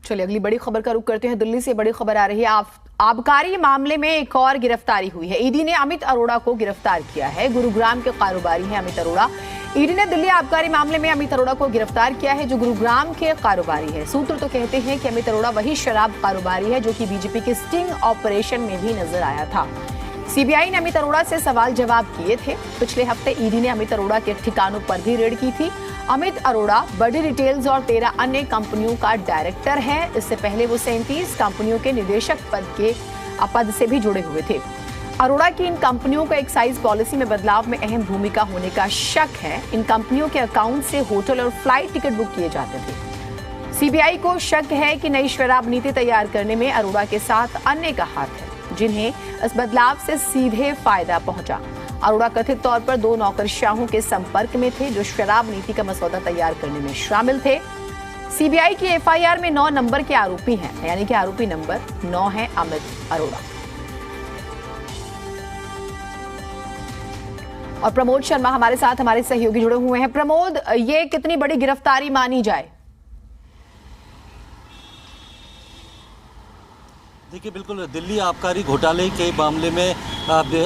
चलिए अगली बड़ी खबर का रुख करते हैं। दिल्ली से बड़ी खबर आ रही है। आबकारी मामले में एक और गिरफ्तारी हुई है। ईडी ने अमित अरोड़ा को गिरफ्तार किया है। गुरुग्राम के कारोबारी हैं अमित अरोड़ा। ईडी ने दिल्ली आबकारी मामले में अमित अरोड़ा को गिरफ्तार किया है, जो गुरुग्राम के कारोबारी है। सूत्र तो कहते हैं कि अमित अरोड़ा वही शराब कारोबारी है जो कि बीजेपी के स्टिंग ऑपरेशन में भी नजर आया था। सीबीआई ने अमित अरोड़ा से सवाल जवाब किए थे। पिछले हफ्ते ईडी ने अमित अरोड़ा के ठिकानों पर भी रेड की थी। अमित अरोड़ा बड़ी रिटेल्स और 13 अन्य कंपनियों का डायरेक्टर है। इससे पहले वो 37 कंपनियों के निदेशक पद से भी जुड़े हुए थे। अरोड़ा की इन कंपनियों को एक्साइज पॉलिसी में बदलाव में अहम भूमिका होने का शक है। इन कंपनियों के अकाउंट से होटल और फ्लाइट टिकट बुक किए जाते थे। सीबीआई को शक है कि नई शराब नीति तैयार करने में अरोड़ा के साथ अन्य का हाथ है, जिन्हें इस बदलाव से सीधे फायदा पहुंचा। अरोड़ा कथित तौर पर 2 नौकरशाहों के संपर्क में थे जो शराब नीति का मसौदा तैयार करने में शामिल थे। सीबीआई की एफआईआर में 9 नंबर के आरोपी हैं, यानी कि आरोपी नंबर 9 है अमित अरोड़ा। और प्रमोद शर्मा हमारे साथ, हमारे सहयोगी जुड़े हुए हैं। प्रमोद, ये कितनी बड़ी गिरफ्तारी मानी जाए? देखिए, बिल्कुल दिल्ली आबकारी घोटाले के मामले में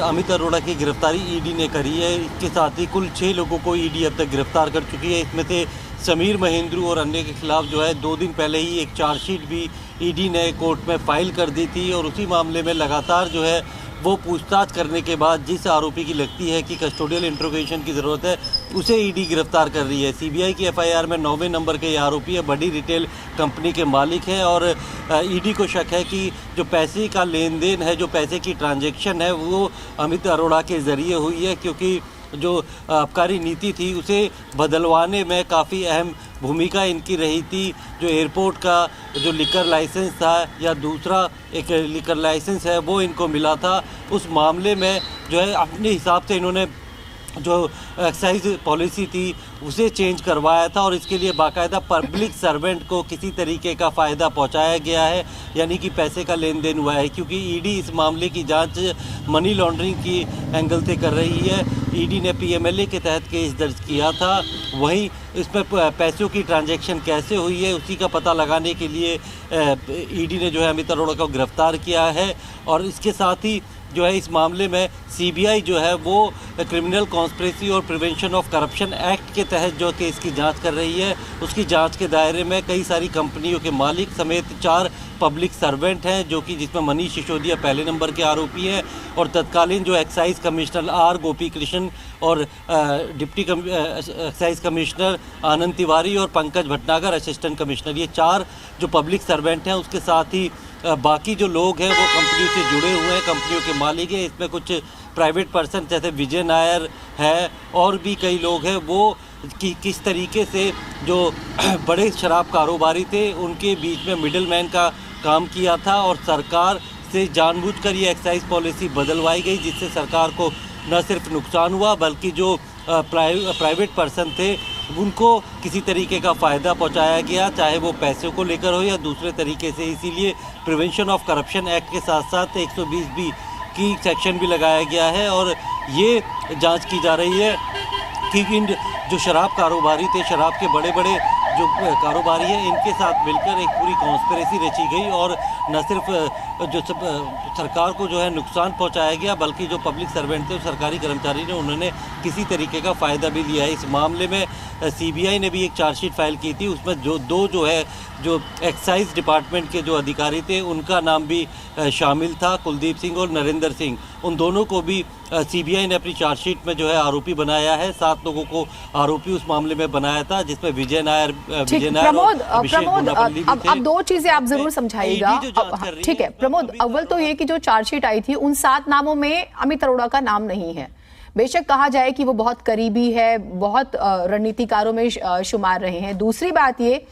अमित अरोड़ा की गिरफ्तारी ईडी ने करी है। इसके साथ ही कुल 6 लोगों को ईडी अब तक गिरफ्तार कर चुकी है। इसमें से समीर महेंद्रू और अन्य के खिलाफ जो है 2 दिन पहले ही एक चार्जशीट भी ईडी ने कोर्ट में फाइल कर दी थी और उसी मामले में लगातार जो है वो पूछताछ करने के बाद जिस आरोपी की लगती है कि कस्टोडियल इंट्रोगेशन की ज़रूरत है, उसे ईडी गिरफ्तार कर रही है। सीबीआई की एफआईआर में 9वें नंबर के ये आरोपी है, बड़ी रिटेल कंपनी के मालिक हैं और ईडी को शक है कि जो पैसे का लेन देन है, जो पैसे की ट्रांजैक्शन है, वो अमित अरोड़ा के ज़रिए हुई है, क्योंकि जो आबकारी नीति थी उसे बदलवाने में काफ़ी अहम भूमिका इनकी रही थी। जो एयरपोर्ट का जो लिकर लाइसेंस था या दूसरा एक लिकर लाइसेंस है वो इनको मिला था, उस मामले में जो है अपने हिसाब से इन्होंने जो एक्साइज पॉलिसी थी उसे चेंज करवाया था और इसके लिए बाकायदा पब्लिक सर्वेंट को किसी तरीके का फ़ायदा पहुंचाया गया है, यानी कि पैसे का लेन देन हुआ है। क्योंकि ईडी इस मामले की जांच मनी लॉन्ड्रिंग की एंगल से कर रही है। ईडी ने पीएमएलए के तहत केस दर्ज किया था, वहीं इसमें पैसों की ट्रांजैक्शन कैसे हुई है उसी का पता लगाने के लिए ईडी ने जो है अमित अरोड़ा को गिरफ्तार किया है। और इसके साथ ही जो है इस मामले में सीबीआई जो है वो क्रिमिनल कॉन्स्पिरेसी और प्रिवेंशन ऑफ करप्शन एक्ट के तहत जो केस की जांच कर रही है, उसकी जांच के दायरे में कई सारी कंपनियों के मालिक समेत 4 पब्लिक सर्वेंट हैं, जो कि जिसमें मनीष सिसोदिया पहले नंबर के आरोपी हैं और तत्कालीन जो excise commissioner are Gopi Krishna और डिप्टी एक्साइज कमिश्नर आनंद तिवारी और पंकज भटनागर असिस्टेंट कमिश्नर, ये 4 जो पब्लिक सर्वेंट हैं। उसके साथ ही बाकी जो लोग हैं वो कंपनियों से जुड़े हुए हैं, कंपनियों के मालिक हैं। इसमें कुछ प्राइवेट पर्सन जैसे विजय नायर है और भी कई लोग हैं, वो किस तरीके से जो बड़े शराब कारोबारी थे उनके बीच में मिडलमैन का काम किया था और सरकार से जानबूझकर ये एक्साइज पॉलिसी बदलवाई गई, जिससे सरकार को न सिर्फ नुकसान हुआ बल्कि जो प्राइवेट पर्सन थे उनको किसी तरीके का फ़ायदा पहुंचाया गया, चाहे वो पैसों को लेकर हो या दूसरे तरीके से। इसीलिए प्रिवेंशन ऑफ करप्शन एक्ट के साथ साथ 120B की सेक्शन भी लगाया गया है और ये जांच की जा रही है कि इन जो शराब कारोबारी थे, शराब के बड़े बड़े जो कारोबारी हैं, इनके साथ मिलकर एक पूरी कॉन्स्पिरेसी रची गई और न सिर्फ जो सरकार को जो है नुकसान पहुंचाया गया बल्कि जो पब्लिक सर्वेंट थे, सरकारी कर्मचारी ने, उन्होंने किसी तरीके का फ़ायदा भी लिया है। इस मामले में सीबीआई ने भी एक चार्जशीट फाइल की थी, उसमें जो है जो एक्साइज डिपार्टमेंट के जो अधिकारी थे उनका नाम भी शामिल था, कुलदीप सिंह और नरेंद्र सिंह। उन दोनों को भी सीबीआई ने अपनी चार्जशीट में जो है आरोपी बनाया है। 7 लोगों को आरोपी उस मामले में बनाया था, जिसमें विजय नायर प्रमोद, अब 2 चीजें आप जरूर समझाइएगा। ठीक है प्रमोद, अव्वल तो ये कि जो चार्जशीट आई थी उन 7 नामों में अमित अरोड़ा का नाम नहीं है। बेशक कहा जाए कि वो बहुत करीबी है, बहुत रणनीतिकारों में शुमार रहे हैं। दूसरी बात ये,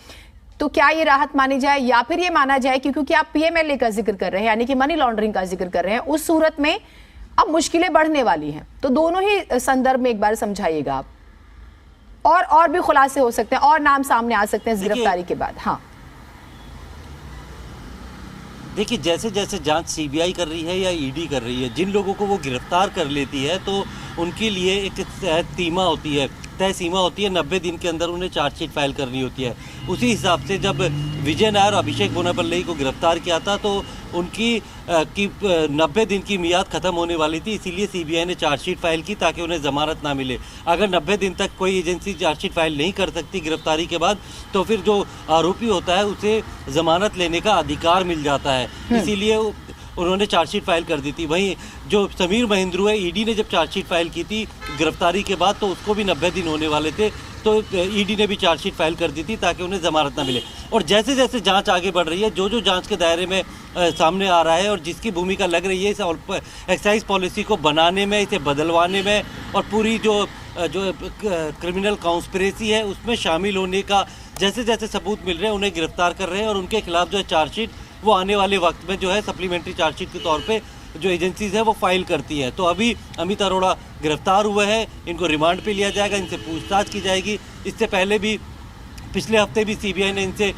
तो क्या ये राहत मानी जाए या फिर ये माना जाए कि क्योंकि आप पीएमएलए का जिक्र कर रहे हैं, यानी कि मनी लॉन्ड्रिंग का जिक्र कर रहे हैं, उस सूरत में अब मुश्किलें बढ़ने वाली हैं। तो दोनों ही संदर्भ में एक बार समझाइएगा आप, और भी खुलासे हो सकते हैं और नाम सामने आ सकते हैं इस गिरफ्तारी के बाद। हाँ देखिए, जैसे जैसे जांच सीबीआई कर रही है या ईडी कर रही है, जिन लोगों को वो गिरफ्तार कर लेती है तो उनके लिए एक सीमा होती है। तय सीमा होती है, 90 दिन के अंदर उन्हें चार्जशीट फाइल करनी होती है। उसी हिसाब से जब विजय नायर और अभिषेक बोनापल्ले को गिरफ्तार किया था तो उनकी 90 दिन की मियाद ख़त्म होने वाली थी, इसीलिए सीबीआई ने चार्जशीट फाइल की ताकि उन्हें ज़मानत ना मिले। अगर 90 दिन तक कोई एजेंसी चार्जशीट फाइल नहीं कर सकती गिरफ्तारी के बाद, तो फिर जो आरोपी होता है उसे ज़मानत लेने का अधिकार मिल जाता है, इसीलिए उन्होंने चार्जशीट फाइल कर दी थी। वहीं जो समीर महेंद्रू है, ईडी ने जब चार्जशीट फाइल की थी गिरफ्तारी के बाद तो उसको भी 90 दिन होने वाले थे, तो ईडी ने भी चार्जशीट फाइल कर दी थी ताकि उन्हें ज़मानत ना मिले। और जैसे जैसे जांच आगे बढ़ रही है, जो जो जांच के दायरे में सामने आ रहा है और जिसकी भूमिका लग रही है इस एक्साइज पॉलिसी को बनाने में, इसे बदलवाने में और पूरी जो क्रिमिनल कॉन्स्पिरेसी है उसमें शामिल होने का जैसे जैसे सबूत मिल रहे हैं उन्हें गिरफ्तार कर रहे हैं और उनके खिलाफ जो है चार्जशीट वो आने वाले वक्त में जो है सप्लीमेंट्री चार्जशीट के तौर पे जो एजेंसीज है वो फाइल करती हैं। तो अभी अमित अरोड़ा गिरफ्तार हुए हैं, इनको रिमांड पे लिया जाएगा, इनसे पूछताछ की जाएगी। इससे पहले भी पिछले हफ्ते भी सीबीआई ने इनसे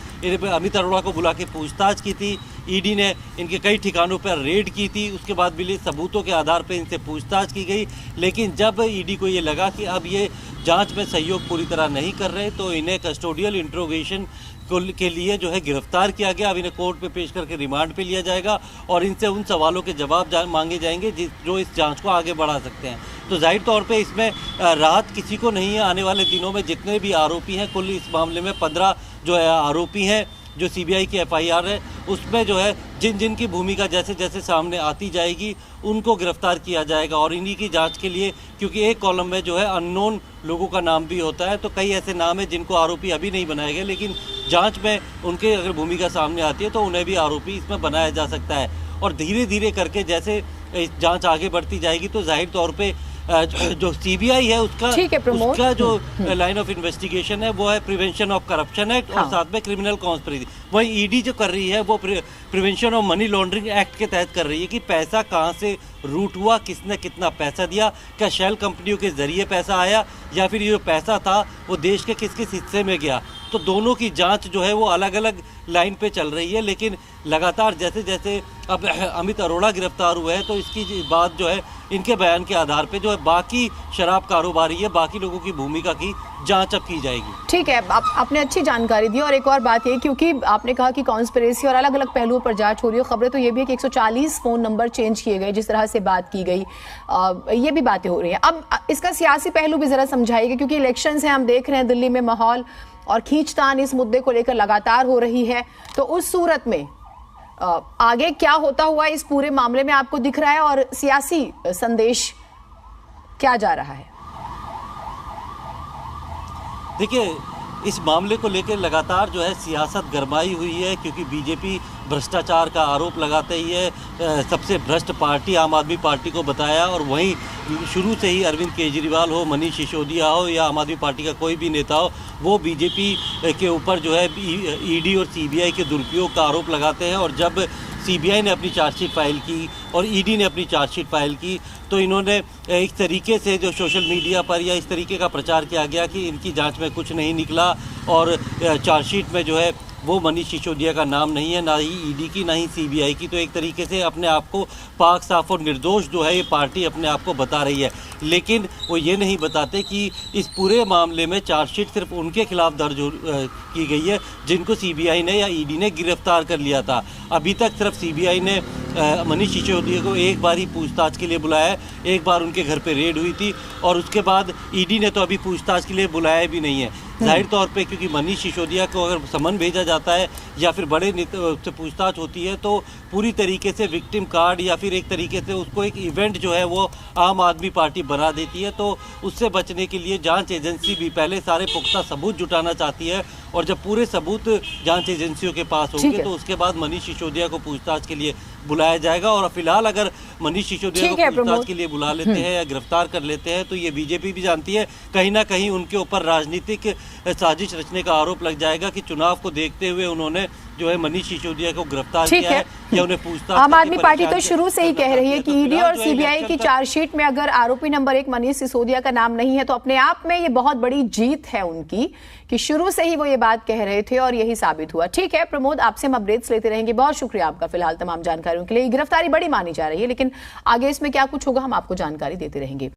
अमित अरोड़ा को बुला के पूछताछ की थी। ईडी ने इनके कई ठिकानों पर रेड की थी, उसके बाद मिले सबूतों के आधार पर इनसे पूछताछ की गई। लेकिन जब ईडी को ये लगा कि अब ये जांच में सहयोग पूरी तरह नहीं कर रहे तो इन्हें कस्टोडियल इंट्रोगेशन के लिए जो है गिरफ्तार किया गया। अब इन्हें कोर्ट पे पेश करके रिमांड पे लिया जाएगा और इनसे उन सवालों के जवाब मांगे जाएंगे जो इस जांच को आगे बढ़ा सकते हैं। तो जाहिर तौर पे इसमें राहत किसी को नहीं है। आने वाले दिनों में जितने भी आरोपी हैं, कुल इस मामले में 15 जो है आरोपी हैं जो सीबीआई की एफआईआर है उसमें जो है जिन जिन की भूमिका जैसे जैसे सामने आती जाएगी उनको गिरफ्तार किया जाएगा। और इन्हीं की जांच के लिए, क्योंकि एक कॉलम में जो है अननोन लोगों का नाम भी होता है, तो कई ऐसे नाम हैं जिनको आरोपी अभी नहीं बनाए गए, लेकिन जांच में उनके अगर भूमिका सामने आती है तो उन्हें भी आरोपी इसमें बनाया जा सकता है। और धीरे धीरे करके जैसे जांच आगे बढ़ती जाएगी तो जाहिर तौर पे जो सीबीआई है उसका जो लाइन ऑफ इन्वेस्टिगेशन है वो है प्रिवेंशन ऑफ करप्शन एक्ट और साथ में क्रिमिनल कॉन्स्पिरेसी। वहीं ईडी जो कर रही है वो prevention of money laundering act के तहत कर रही है कि पैसा कहां से रूट हुआ, किसने कितना पैसा दिया, क्या शेल कंपनियों के जरिए पैसा आया या फिर ये जो पैसा था वो देश के किस किस हिस्से में गया। तो दोनों की जांच जो है वो अलग अलग लाइन पे चल रही है। लेकिन लगातार जैसे जैसे अब अमित अरोड़ा गिरफ्तार हुए हैं तो इसकी बात जो है इनके बयान के आधार पे जो है बाकी शराब कारोबारी है, बाकी लोगों की भूमिका की जांच अब की जाएगी। ठीक है, आपने अच्छी जानकारी दी। और एक और बात ये, क्योंकि आपने कहा कि कॉन्स्पिरेसी और अलग अलग पहलुओं पर जांच हो रही है, खबरें तो ये भी है कि 140 फोन नंबर चेंज किए गए, जिस तरह से बात की गई, ये भी बातें हो रही हैं। अब इसका सियासी पहलू भी जरा समझाइएगा, क्योंकि इलेक्शंस हैं, हम देख रहे हैं दिल्ली में माहौल और खींचतान इस मुद्दे को लेकर लगातार हो रही है। तो उस सूरत में आगे क्या होता हुआ इस पूरे मामले में आपको दिख रहा है और सियासी संदेश क्या जा रहा है? देखिए, इस मामले को लेकर लगातार जो है सियासत गरमाई हुई है, क्योंकि बीजेपी भ्रष्टाचार का आरोप लगाते ही है सबसे भ्रष्ट पार्टी आम आदमी पार्टी को बताया। और वहीं शुरू से ही अरविंद केजरीवाल हो, मनीष सिसोदिया हो या आम आदमी पार्टी का कोई भी नेता हो, वो बीजेपी के ऊपर जो है ईडी और सीबीआई के दुरुपयोग का आरोप लगाते हैं। और जब सीबीआई ने अपनी चार्जशीट फाइल की और ईडी ने अपनी चार्जशीट फाइल की तो इन्होंने एक तरीके से जो सोशल मीडिया पर या इस तरीके का प्रचार किया गया कि इनकी जांच में कुछ नहीं निकला और चार्जशीट में जो है वो मनीष सिसोदिया का नाम नहीं है, ना ही ईडी की ना ही सीबीआई की। तो एक तरीके से अपने आप को पाक साफ और निर्दोष जो है ये पार्टी अपने आप को बता रही है। लेकिन वो ये नहीं बताते कि इस पूरे मामले में चार्जशीट सिर्फ उनके खिलाफ दर्ज की गई है जिनको सीबीआई ने या ईडी ने गिरफ्तार कर लिया था। अभी तक सिर्फ सीबीआई ने मनीष सिसोदिया को एक बार ही पूछताछ के लिए बुलाया, एक बार उनके घर पे रेड हुई थी और उसके बाद ईडी ने तो अभी पूछताछ के लिए बुलाया भी नहीं है। जाहिर तौर पे क्योंकि मनीष सिसोदिया को अगर समन भेजा जाता है या फिर बड़े से पूछताछ होती है तो पूरी तरीके से विक्टिम कार्ड या फिर एक तरीके से उसको एक इवेंट जो है वो आम आदमी पार्टी बना देती है। तो उससे बचने के लिए जांच एजेंसी भी पहले सारे पुख्ता सबूत जुटाना चाहती है और जब पूरे सबूत जांच एजेंसियों के पास होंगे तो उसके बाद मनीष सिसोदिया को पूछताछ के लिए बुलाया जाएगा। और फिलहाल अगर मनीष सिसोदिया को पूछताछ के लिए बुला लेते हैं या गिरफ्तार कर लेते हैं तो ये बीजेपी भी जानती है कहीं ना कहीं उनके ऊपर राजनीतिक साजिश रचने का आरोप लग जाएगा कि चुनाव को देखते हुए उन्होंने जो है मनीष सिसोदिया को गिरफ्तार किया है या उन्हें पूछताछ। आम आदमी पार्टी तो शुरू से ही कह रही है कि ईडी और सीबीआई की चार्जशीट में अगर आरोपी नंबर 1 मनीष सिसोदिया का नाम नहीं है तो अपने आप में ये बहुत बड़ी जीत है उनकी कि शुरू से ही वो ये बात कह रहे थे और यही साबित हुआ। ठीक है प्रमोद, आपसे हम अपडेट्स लेते रहेंगे। बहुत शुक्रिया आपका फिलहाल तमाम जानकारियों के लिए। गिरफ्तारी बड़ी मानी जा रही है, लेकिन आगे इसमें क्या कुछ होगा हम आपको जानकारी देते रहेंगे।